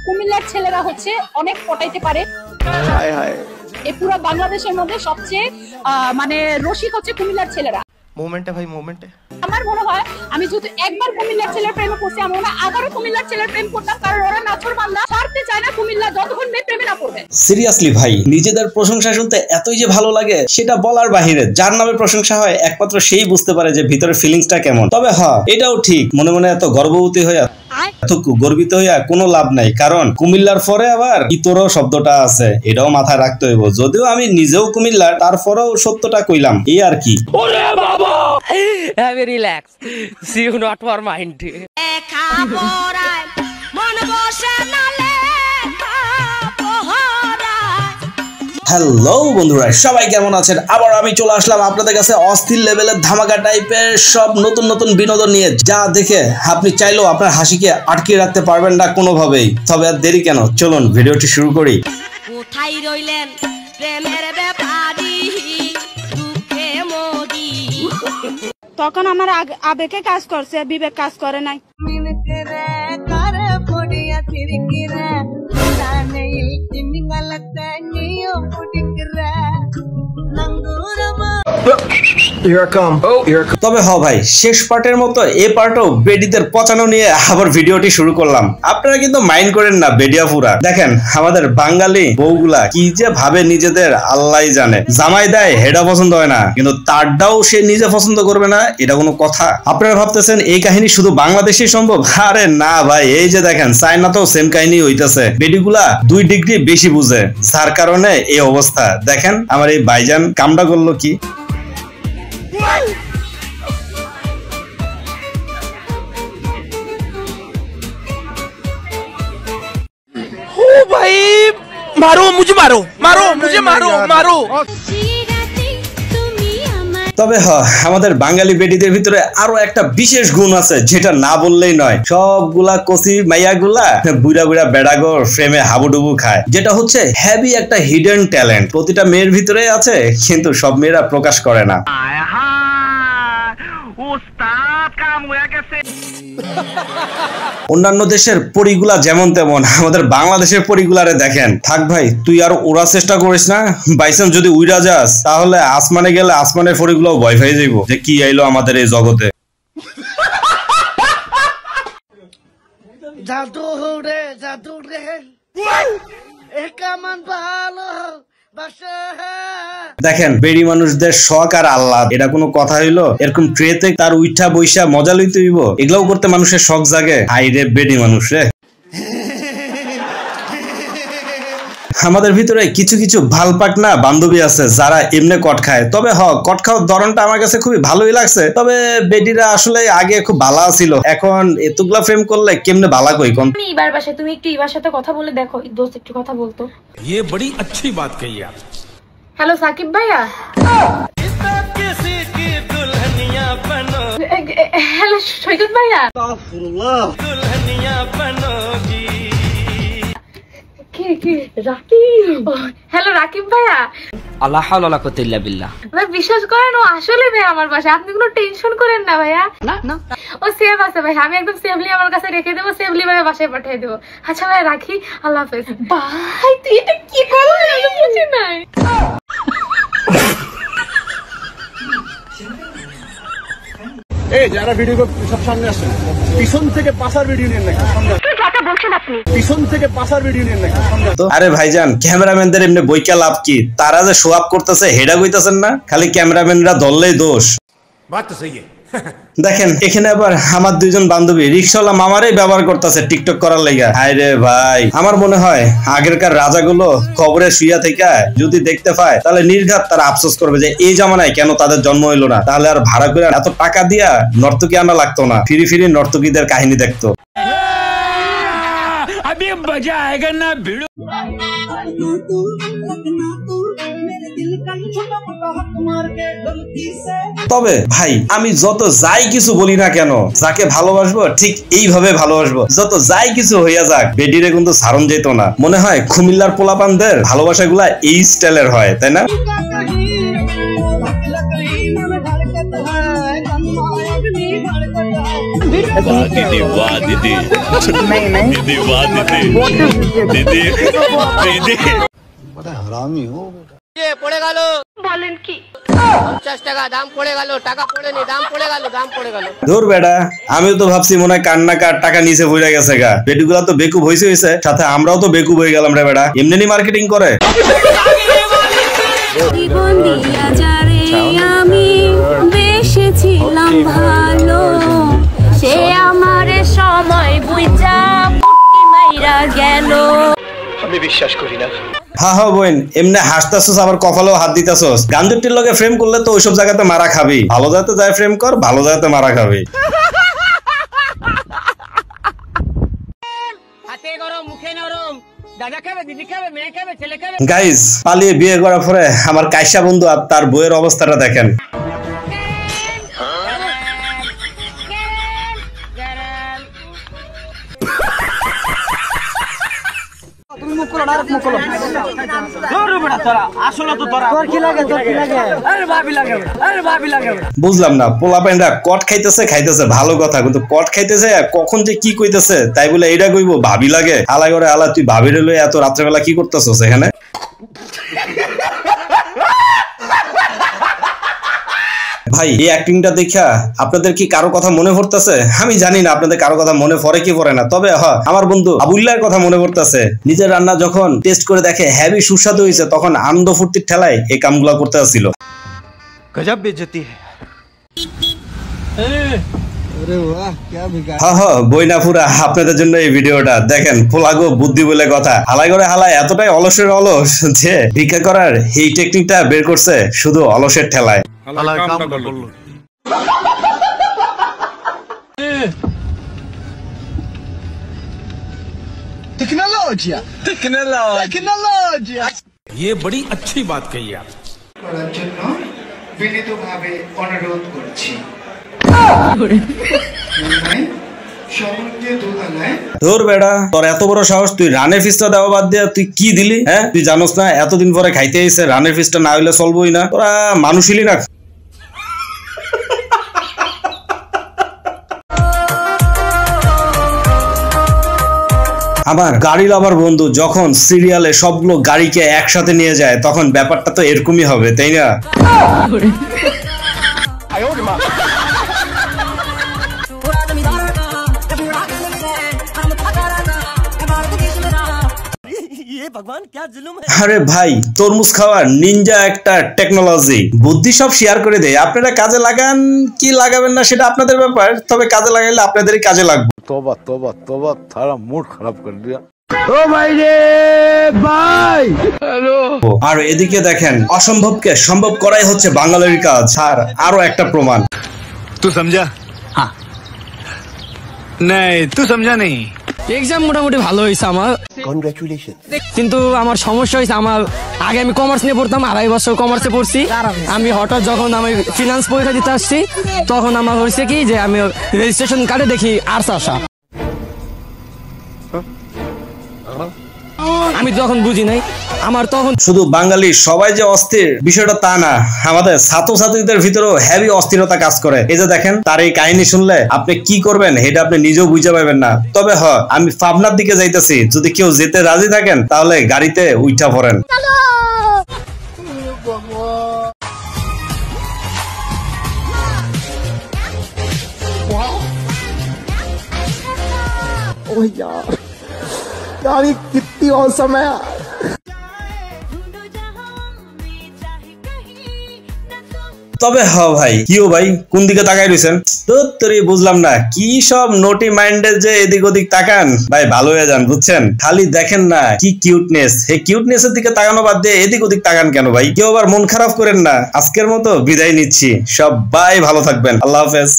কুমিল্লার ছেলেরা হচ্ছে অনেক পটাইতে পারে। এই পুরো বাংলাদেশের মধ্যে সবচেয়ে মানে রসিক হচ্ছে কুমিল্লার ছেলেরা। মোমেন্টে ভাই মোমেন্টে আমার মনে হয় আমি যদি একবার কুমিল্লার ছেলের প্রেমে পড়ছি, আমি মনে হয় আবারও কুমিল্লার ছেলের প্রেম করতাম, কারণ ওরা নাছর বান্দা, ছাড়তে চায় না কুমিল্লা যতক্ষণ প্রেমে না পড়বে। সিরিয়াসলি ভাই, নিজেদের প্রশংসা শুনতে এতই যে ভালো লাগে সেটা বলার বাহিরে। যার নামে প্রশংসা হয় একমাত্র সেই বুঝতে পারে যে ভিতরের ফিলিংসটা কেমন। তবে হ্যাঁ, এটাও ঠিক, মনে মনে এত গর্ববতী হইয়া এত গর্বিত হইয়া কোনো লাভ নাই, কারণ কুমিল্লার পরে আবার ইতরও শব্দটা আছে, এটাও মাথায় রাখতে হইব। যদিও আমি নিজেও কুমিল্লার, তারপরেও সত্যটা কইলাম, এই আর কি। ওরে বাবা, have a relax, see you not for mind. Hello বন্ধুরা, সবাই কেমন আছেন? আবার আমি চলে আসলাম আপনাদের কাছে অস্থির লেভেলের ধামাকা টাইপের সব নতুন নতুন বিনোদন নিয়ে, যা দেখে আপনি চাইলেও আপনার হাসিকে আটকে রাখতে পারবেন না কোনোভাবেই। তবে আর দেরি কেন, চলুন ভিডিওটি শুরু করি। কোথায় রইলেন প্রেমের ব্যাপারী, দুঃখে মোদি। তখন আমার আবেগে কাজ করছে, বিবেক কাজ করে নাই। তবে হ ভাই, শেষ পার্টের মতো এই পার্টও বেডিদের পচানো নিয়ে আবার ভিডিওটি শুরু করলাম। আপনারা কিন্তু মাইন্ড করেন না বেডিয়া পুরা। দেখেন আমাদের বাঙালি বউগুলা কি যে ভাবে নিজেদের, আল্লাহই জানে। জামাই দেয় হেডা পছন্দ হয় না, কিন্তু তারটাও সে নিজে পছন্দ করবে না, এটা কোনো কথা? আপনারা ভাবতেছেন এই কাহিনী শুধু বাংলাদেশেই সম্ভব? আরে না ভাই, এই যে দেখেন চায়নাতেও সেম কাহিনী হইতেছে। বেডিগুলা 2 ডিগ্রি বেশি বুঝে, যার কারণে এই অবস্থা। দেখেন আমার এই ভাইজান কামটা করলো কি। भाई मारो मुझे, मारो मारो मुझे, मारो मारो। তবে আমাদের বাঙালি বেটিদের ভিতরে আরো একটা বিশেষ গুণ আছে, যেটা না বললেই নয়। সবগুলা কচি মাইয়াগুলা বুড়া বুড়া বেড়াগর ফ্রেমে হাবুডুবু খায়, যেটা হচ্ছে হেভি একটা হিডেন ট্যালেন্ট। প্রতিটা মেয়ের ভিতরে আছে, কিন্তু সব মেয়েরা প্রকাশ করে না। অন্যান্য দেশের পরিগুলা যেমন তেমন, আমাদের বাংলাদেশের পরিগুলারে দেখেন। থাক ভাই, তুই আর ওরা চেষ্টা করিস না, বাইচান্স যদি উইরা যাস তাহলে আসমানে গেলে আসমানের পরিগুলাও ভয় পেয়ে যাইব যে কি আইলো আমাদের এই জগতে। জাদু রে জাদু রে, একামান ভালো দেখেন বেড়ি মানুষদের শখ আর আল্লাহ, এটা কোনো কথা হইলো? এরকম ট্রেতে তার উইঠা বইসা মজা লইতে হইব? এগুলাও করতে মানুষের শখ জাগে? হাই রে বেড়ি মানুষ রে। আমাদের ভিতরে কিছু কিছু ভালপাক না বান্ধবী আছে যারা এমনি কট খায়। তবে কট খাওয়ার ধরনটা আমার কাছে খুবই ভালোই লাগছে। তবে বেডিরা আসলে আগে খুব ভালো ছিল, এখন এতগুলা ফ্রেম করলে কেমনে ভালো কই কোন? এবার বাসায় তুমি একটু ইবার সাথে কথা বলে দেখো, দোস্ত একটু কথা বলতো। ये बड़ी अच्छी बात कही आप। হ্যালো সাকিব ভাইয়া। হ্যালো সৈকত ভাইয়া। হ্যালো রাকিব ভাইয়া। আল্লাহ হাওলা ওয়ালা কুওয়াতা ইল্লা বিল্লাহ। ভাই বিশ্বাস করেন, ও আসলে ভাই আমার বাসায়, আপনি কোনো টেনশন করেন না ভাইয়া। না ও সেভ আছে ভাই, আমি একদম সেভলি আমার কাছে রেখে দেবো, সেভলি ভাবে বাসায় পাঠিয়ে দেবো। আচ্ছা ভাই রাখি, আল্লাহ হাফেজ। ভাই তুই এটা কি করলি? আমি বুঝি নাই। এই যারা ভিডিও সব সামনে আসেন, পিছন থেকে পাসার ভিডিও নেন নাকি? পিছন থেকে পাসার ভিডিও নেন নাকি? আরে ভাইজান, ক্যামেরাম্যানদের এমনি বইকা লাভ কি? তারা যে শো আপ করতেছে হেডা কইতাছেন না? খালি ক্যামেরাম্যানরা ধরলেই দোষ। দেখেন এখানে আবার আমার 2জন বান্ধবী রিক্সাওয়ালা মামারই ব্যবহার করতেছে টিকটক করার লাগা। হায় রে ভাই, আমার মনে হয় আগেরকার রাজাগুলো কবরে শুইয়া থেকে যদি দেখতে পায় তাহলে নির্ঘাত তারা আফসোস করবে যে এই জামানায় কেন তাদের জন্ম হইলো না। তাহলে আর ভাড়া করে এত টাকা দিয়া নর্তকী আনা লাগতো না, ফিরি ফিরি নর্তকীদের কাহিনী দেখতো। अभी मजा आएगा ना भिड़ो। তবে ভাই আমি যত যাই কিছু বলি না কেন, যাকে ভালোবাসবো ঠিক এইভাবে ভালোবাসবো, যত যাই কিছু হইয়া যাক। বেডিরে কিন্তু সারণ যেত না। মনে হয় কুমিল্লার পোলাপানদের ভালোবাসাগুলা এই স্টাইলের হয়, তাই না? वाह दीदी, वाह दीदी। পড়ে গেল বলেন কি 50 টাকা দাম পড়ে গেল, টাকা পড়েনি, দাম পড়ে গেল, দাম পড়ে গেল। ধুর বেটা, আমিও তো ভাবছি মনে হয় কান্না কার টাকা নিচে পড়ে গেছে গা। বেটিগুলা তো বেকুব হইছে, সাথে আমরাও তো বেকুব হয়ে গেলাম রে বেটা। এমনি মার্কেটিং করে। জীবন দিয়া যারে আমি বেসেছিলাম ভালো, সে আমারে সময় বুঝা পুটি মাইরা গেল। আমি বিশ্বাস করি না। হা হা বোন, এমনি হাসতাছস আবার কপালেও হাত দিতাছস। গাঞ্জুটির লগে ফ্রেম করলে তো ওইসব জায়গাতে মারা খাবি। ভালো জায়গাতে যায় ফ্রেম কর, ভালো জায়গাতে মারা খাবি। হাতে গরম, মুখে নরম, দাদা খাবে, দিদি খাবে, মেয়ে খাবে, ছেলে খাবে। গাইস, পালিয়ে বিয়ে করার পরে আমার কাইসা বন্ধু আর তার বইয়ের অবস্থাটা দেখেন। বুঝলাম না, পোলা প্যান্ডা কট খাইতেছে ভালো কথা, কিন্তু কট খাইতেছে কখন যে কি কইতেছে তাই বলে এইটা কইবো ভাবি লাগে। আলা করে আলা, তুই ভাবির লই এত রাত্রেবেলা কি করতেছস এখানে? ভাই, এই অ্যাক্টিংটা দেখা আপনাদের কি কারো কথা মনে পড়তেছে? আমি জানি না আপনাদের কারো কথা মনে পড়ে কি পড়ে না, তবে হ্যাঁ, আমার বন্ধু আবুল্লাহর কথা মনে পড়তেছে। নিজের রান্না যখন টেস্ট করে দেখে হেভি সুস্বাদু হয়েছে, তখন আনন্দ ফুর্তির ঠেলায় এই কামগুলা করতে আসছিল। गजब बेइज्जती है। হ্যাঁ হ্যাঁ বইনাফুরা, আপনাদের জন্য এই ভিডিওটা দেখেন। পোলাগো বুদ্ধি বলে কথা, হালাই করে হালাই এতটাই অলসের অলস যে ভিক্ষা করার এই টেকনিকটা বের করছে শুধু অলসের ঠেলায়। ये बड़ी अच्छी बात कही आप। করার জন্য বিনীতভাবে অনুরোধ করছি। তোর বেড়া, তোর এত বড় সাহস, তুই রানের ফিসটা দেওয়া বাদ দিয়ে তুই কি দিলি? হ্যাঁ, তুই জানোস না এতদিন পরে খাইতে এসে রানের ফিসটা না হইলে চলবই না। তোরা মানুষইলি না। আমার গাড়ি লাভার বন্ধু যখন সিরিয়ালে সবগুলো গাড়িকে একসাথে নিয়ে যায়, তখন ব্যাপারটা তো এরকমই হবে, তাই না? আরে ভাই, তরমুজ খাওয়ার নিনজা একটা টেকনোলজি, বুদ্ধি সব শেয়ার করে দেয়। আপনারা কাজে লাগান কি লাগাবেন না সেটা আপনাদের ব্যাপার, তবে কাজে লাগাইলে আপনাদেরই কাজে লাগবে। तोबा तोबा तोबा, थारा मूड खराब कर दिया। ओ भाई रे भाई, हेलो। আর এদিকে দেখেন, অসম্ভবকে সম্ভব করাই হচ্ছে বাঙালির কাজ। আর আরো একটা প্রমাণ। तू समझा? हाँ। नहीं, तू समझा नहीं। এক্সাম মোটামুটি ভালো হয়েছে আমার, Congratulations. কিন্তু আমার সমস্যা হয়েছে, আমার আগে আমি কমার্স নিয়ে পড়তাম, 2.5 বছর কমার্সে পড়ছি। আমি হঠাৎ যখন আমি ফিনান্স পরীক্ষা দিতে আসছি, তখন আমার হয়েছে কি যে আমি রেজিস্ট্রেশন কার্ডে দেখি আর্টস আসা। আমি তখন বুঝি নাই, আমার তখন শুধু বাঙালি সবাই যে অস্থির বিষয়টা তা না, আমাদের ছাত্রছাত্রীদের ভিতরেও হেভি অস্থিরতা কাজ করে। এই যে দেখেন, তার এই কাহিনী শুনলে আপনি কি করবেন এটা আপনি নিজেও বুঝতে পারবেন না। তবে হ্যাঁ, আমি পাবনার দিকে যাইতেছি, যদি কেউ যেতে রাজি থাকেন তাহলে গাড়িতে উঠা পড়েন। यार कितनी औसम है। তবে হ্যাঁ ভাই, কিও ভাই কোন দিকে তাকাই রয়েছেন? তোরই বুঝলাম না, কি সব নোটি মাইন্ডেড যে এদিক ওদিক তাকান। ভাই ভালো হয়ে যান, বুঝছেন? খালি দেখেন না কি কিউটনেস, এই কিউটনেসের দিকে তাকানো বাদ দিয়ে এদিক ওদিক তাকান কেন ভাই? কেউ আবার মন খারাপ করেন না। আজকের মতো বিদায় নিচ্ছি, সবাই ভালো থাকবেন, আল্লাহ হাফেজ।